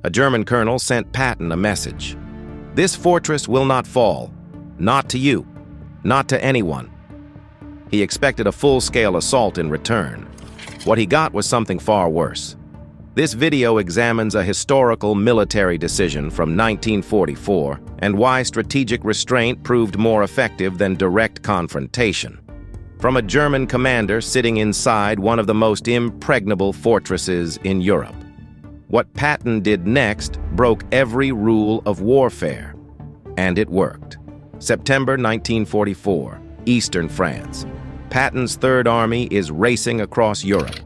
A German colonel sent Patton a message. "This fortress will not fall. Not to you. Not to anyone." He expected a full-scale assault in return. What he got was something far worse. This video examines a historical military decision from 1944 and why strategic restraint proved more effective than direct confrontation. From a German commander sitting inside one of the most impregnable fortresses in Europe. What Patton did next broke every rule of warfare. And it worked. September 1944, Eastern France. Patton's Third Army is racing across Europe.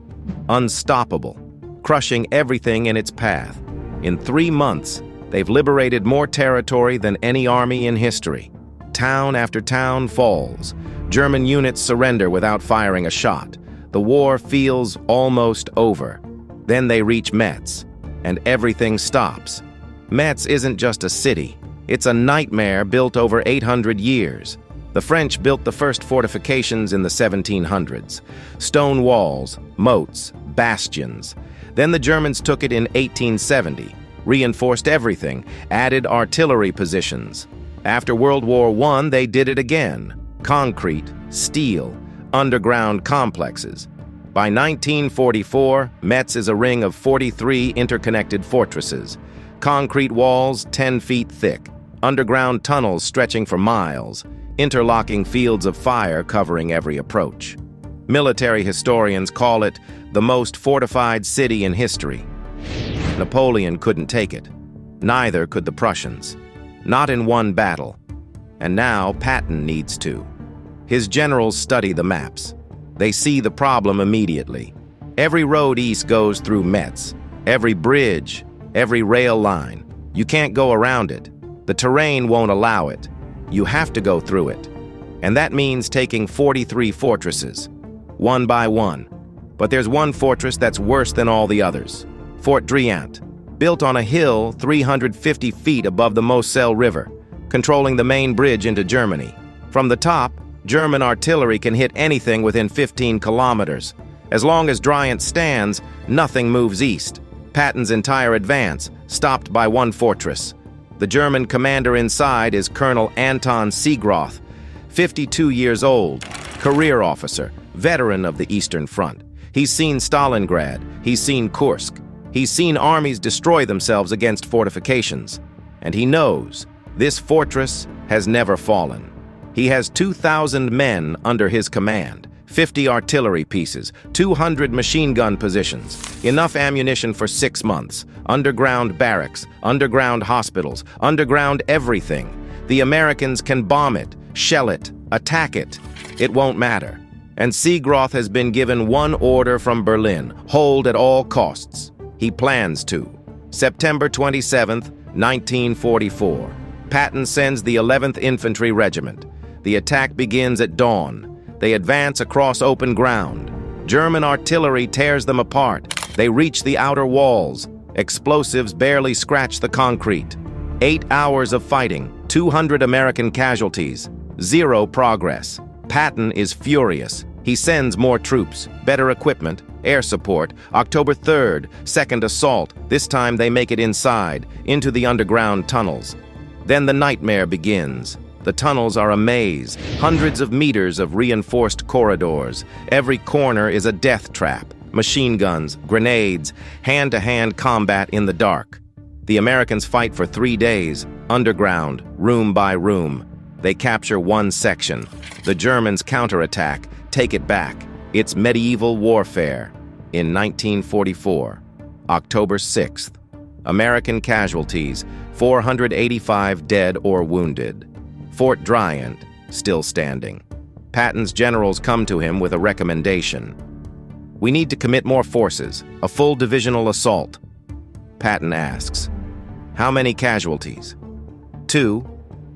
Unstoppable, crushing everything in its path. In 3 months, they've liberated more territory than any army in history. Town after town falls. German units surrender without firing a shot. The war feels almost over. Then they reach Metz, and everything stops. Metz isn't just a city. It's a nightmare built over 800 years. The French built the first fortifications in the 1700s. Stone walls, moats, bastions. Then the Germans took it in 1870, reinforced everything, added artillery positions. After World War I, they did it again. Concrete, steel, underground complexes. By 1944, Metz is a ring of 43 interconnected fortresses. Concrete walls 10 feet thick, underground tunnels stretching for miles, interlocking fields of fire covering every approach. Military historians call it the most fortified city in history. Napoleon couldn't take it. Neither could the Prussians. Not in one battle. And now Patton needs to. His generals study the maps. They see the problem immediately. Every road east goes through Metz. Every bridge, every rail line. You can't go around it. The terrain won't allow it. You have to go through it. And that means taking 43 fortresses, one by one. But there's one fortress that's worse than all the others. Fort Driant, built on a hill 350 feet above the Moselle River, controlling the main bridge into Germany. From the top, German artillery can hit anything within 15 kilometers. As long as Driant stands, nothing moves east. Patton's entire advance, stopped by one fortress. The German commander inside is Colonel Siegroth, 52 years old, career officer, veteran of the Eastern Front. He's seen Stalingrad, he's seen Kursk, he's seen armies destroy themselves against fortifications. And he knows this fortress has never fallen. He has 2,000 men under his command, 50 artillery pieces, 200 machine gun positions, enough ammunition for 6 months, underground barracks, underground hospitals, underground everything. The Americans can bomb it, shell it, attack it. It won't matter. And Siegroth has been given one order from Berlin: hold at all costs. He plans to. September 27th, 1944. Patton sends the 11th Infantry Regiment. The attack begins at dawn. They advance across open ground. German artillery tears them apart. They reach the outer walls. Explosives barely scratch the concrete. 8 hours of fighting, 200 American casualties, 0 progress. Patton is furious. He sends more troops, better equipment, air support. October 3rd, second assault. This time they make it inside, into the underground tunnels. Then the nightmare begins. The tunnels are a maze, hundreds of meters of reinforced corridors. Every corner is a death trap. Machine guns, grenades, hand-to-hand combat in the dark. The Americans fight for 3 days, underground, room by room. They capture one section. The Germans counterattack, take it back. It's medieval warfare. In 1944, October 6th. American casualties, 485 dead or wounded. Fort Driant, still standing. Patton's generals come to him with a recommendation. We need to commit more forces, a full divisional assault. Patton asks, how many casualties? 2,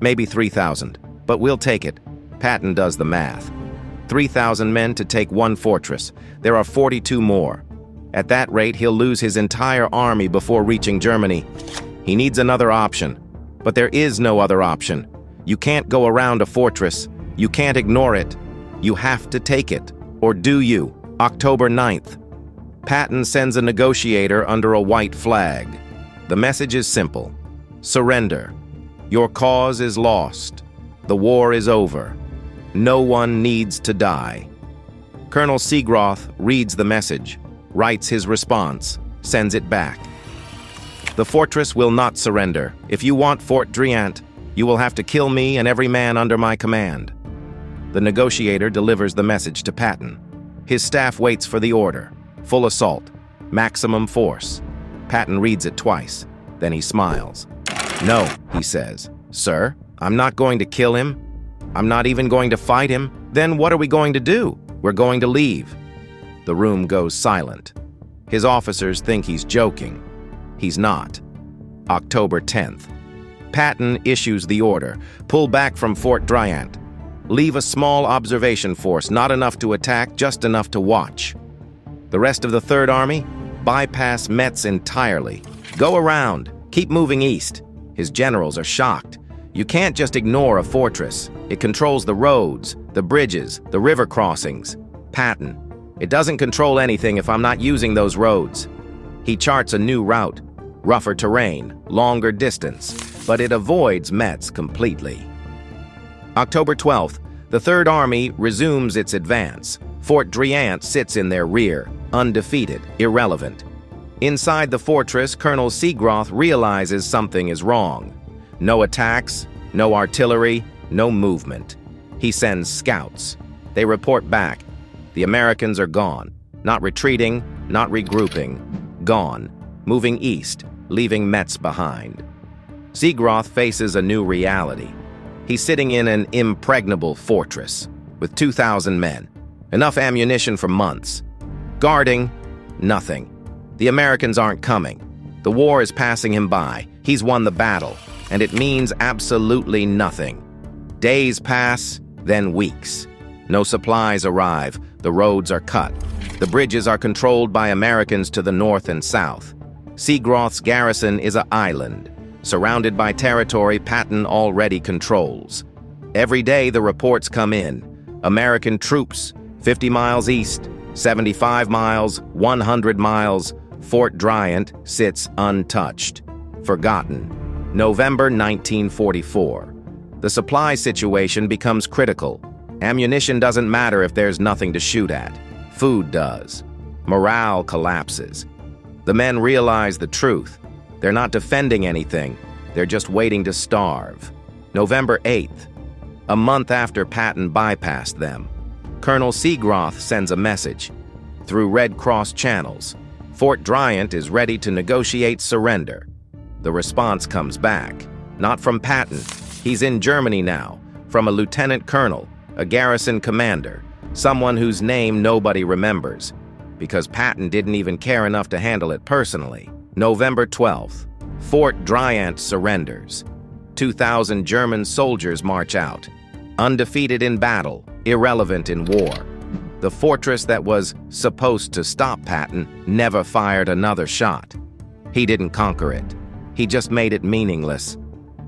maybe 3,000, but we'll take it. Patton does the math. 3,000 men to take one fortress. There are 42 more. At that rate, he'll lose his entire army before reaching Germany. He needs another option, but there is no other option. You can't go around a fortress. You can't ignore it. You have to take it. Or do you? October 9th. Patton sends a negotiator under a white flag. The message is simple. Surrender. Your cause is lost. The war is over. No one needs to die. Colonel Siegroth reads the message, writes his response, sends it back. The fortress will not surrender. If you want Fort Driant, you will have to kill me and every man under my command. The negotiator delivers the message to Patton. His staff waits for the order. Full assault. Maximum force. Patton reads it twice. Then he smiles. No, he says. Sir, I'm not going to kill him. I'm not even going to fight him. Then what are we going to do? We're going to leave. The room goes silent. His officers think he's joking. He's not. October 10th. Patton issues the order. Pull back from Fort Driant. Leave a small observation force, not enough to attack, just enough to watch. The rest of the Third Army? Bypass Metz entirely. Go around. Keep moving east. His generals are shocked. You can't just ignore a fortress. It controls the roads, the bridges, the river crossings. Patton. It doesn't control anything if I'm not using those roads. He charts a new route. Rougher terrain, longer distance, but it avoids Metz completely. October 12th, the Third Army resumes its advance. Fort Driant sits in their rear, undefeated, irrelevant. Inside the fortress, Colonel Siegroth realizes something is wrong. No attacks, no artillery, no movement. He sends scouts. They report back. The Americans are gone. Not retreating, not regrouping. Gone. Moving east, leaving Metz behind. Siegroth faces a new reality. He's sitting in an impregnable fortress with 2,000 men. Enough ammunition for months. Guarding, nothing. The Americans aren't coming. The war is passing him by. He's won the battle, and it means absolutely nothing. Days pass, then weeks. No supplies arrive. The roads are cut. The bridges are controlled by Americans to the north and south. Siegroth's garrison is an island, surrounded by territory Patton already controls. Every day the reports come in. American troops, 50 miles east, 75 miles, 100 miles. Fort Driant sits untouched, forgotten. November 1944. The supply situation becomes critical. Ammunition doesn't matter if there's nothing to shoot at. Food does. Morale collapses. The men realize the truth. They're not defending anything. They're just waiting to starve. November 8th. A month after Patton bypassed them, Colonel Siegroth sends a message. Through Red Cross channels, Fort Driant is ready to negotiate surrender. The response comes back. Not from Patton. He's in Germany now. From a lieutenant colonel, a garrison commander, someone whose name nobody remembers, because Patton didn't even care enough to handle it personally. November 12th. Fort Driant surrenders. 2,000 German soldiers march out. Undefeated in battle, irrelevant in war. The fortress that was supposed to stop Patton never fired another shot. He didn't conquer it. He just made it meaningless.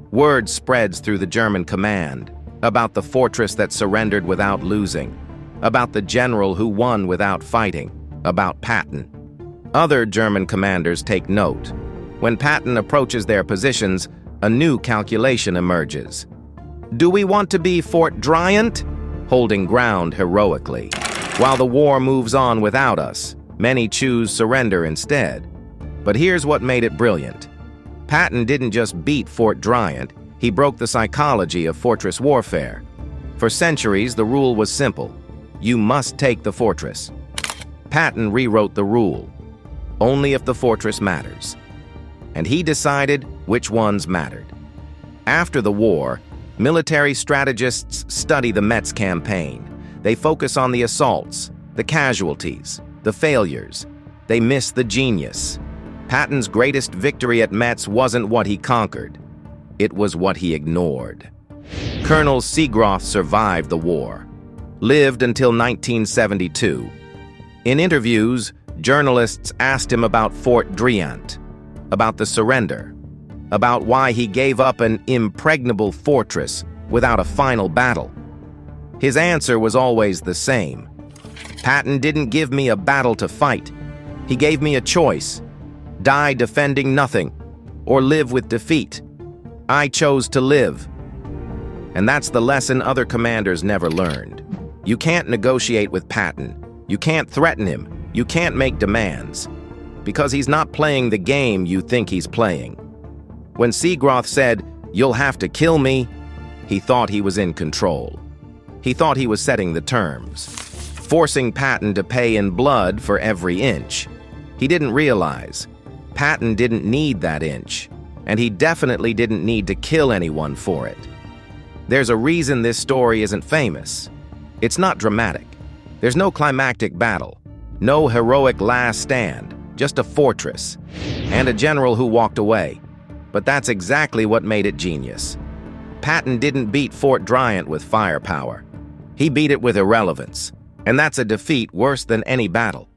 Word spreads through the German command about the fortress that surrendered without losing, about the general who won without fighting, about Patton. Other German commanders take note. When Patton approaches their positions, a new calculation emerges. Do we want to be Fort Driant? Holding ground heroically. While the war moves on without us, many choose surrender instead. But here's what made it brilliant. Patton didn't just beat Fort Driant, he broke the psychology of fortress warfare. For centuries, the rule was simple. You must take the fortress. Patton rewrote the rule. Only if the fortress matters. And he decided which ones mattered. After the war, military strategists study the Metz campaign. They focus on the assaults, the casualties, the failures. They miss the genius. Patton's greatest victory at Metz wasn't what he conquered. It was what he ignored. Colonel Siegroth survived the war, lived until 1972. In interviews, journalists asked him about Fort Driant, about the surrender, about why he gave up an impregnable fortress without a final battle. His answer was always the same. Patton didn't give me a battle to fight. He gave me a choice. Die defending nothing, or live with defeat. I chose to live. And that's the lesson other commanders never learned. You can't negotiate with Patton. You can't threaten him. You can't make demands. Because he's not playing the game you think he's playing. When Siegroth said, "You'll have to kill me," he thought he was in control. He thought he was setting the terms, forcing Patton to pay in blood for every inch. He didn't realize Patton didn't need that inch, and he definitely didn't need to kill anyone for it. There's a reason this story isn't famous. It's not dramatic. There's no climactic battle, no heroic last stand, just a fortress, and a general who walked away. But that's exactly what made it genius. Patton didn't beat Fort Bryant with firepower. He beat it with irrelevance, and that's a defeat worse than any battle.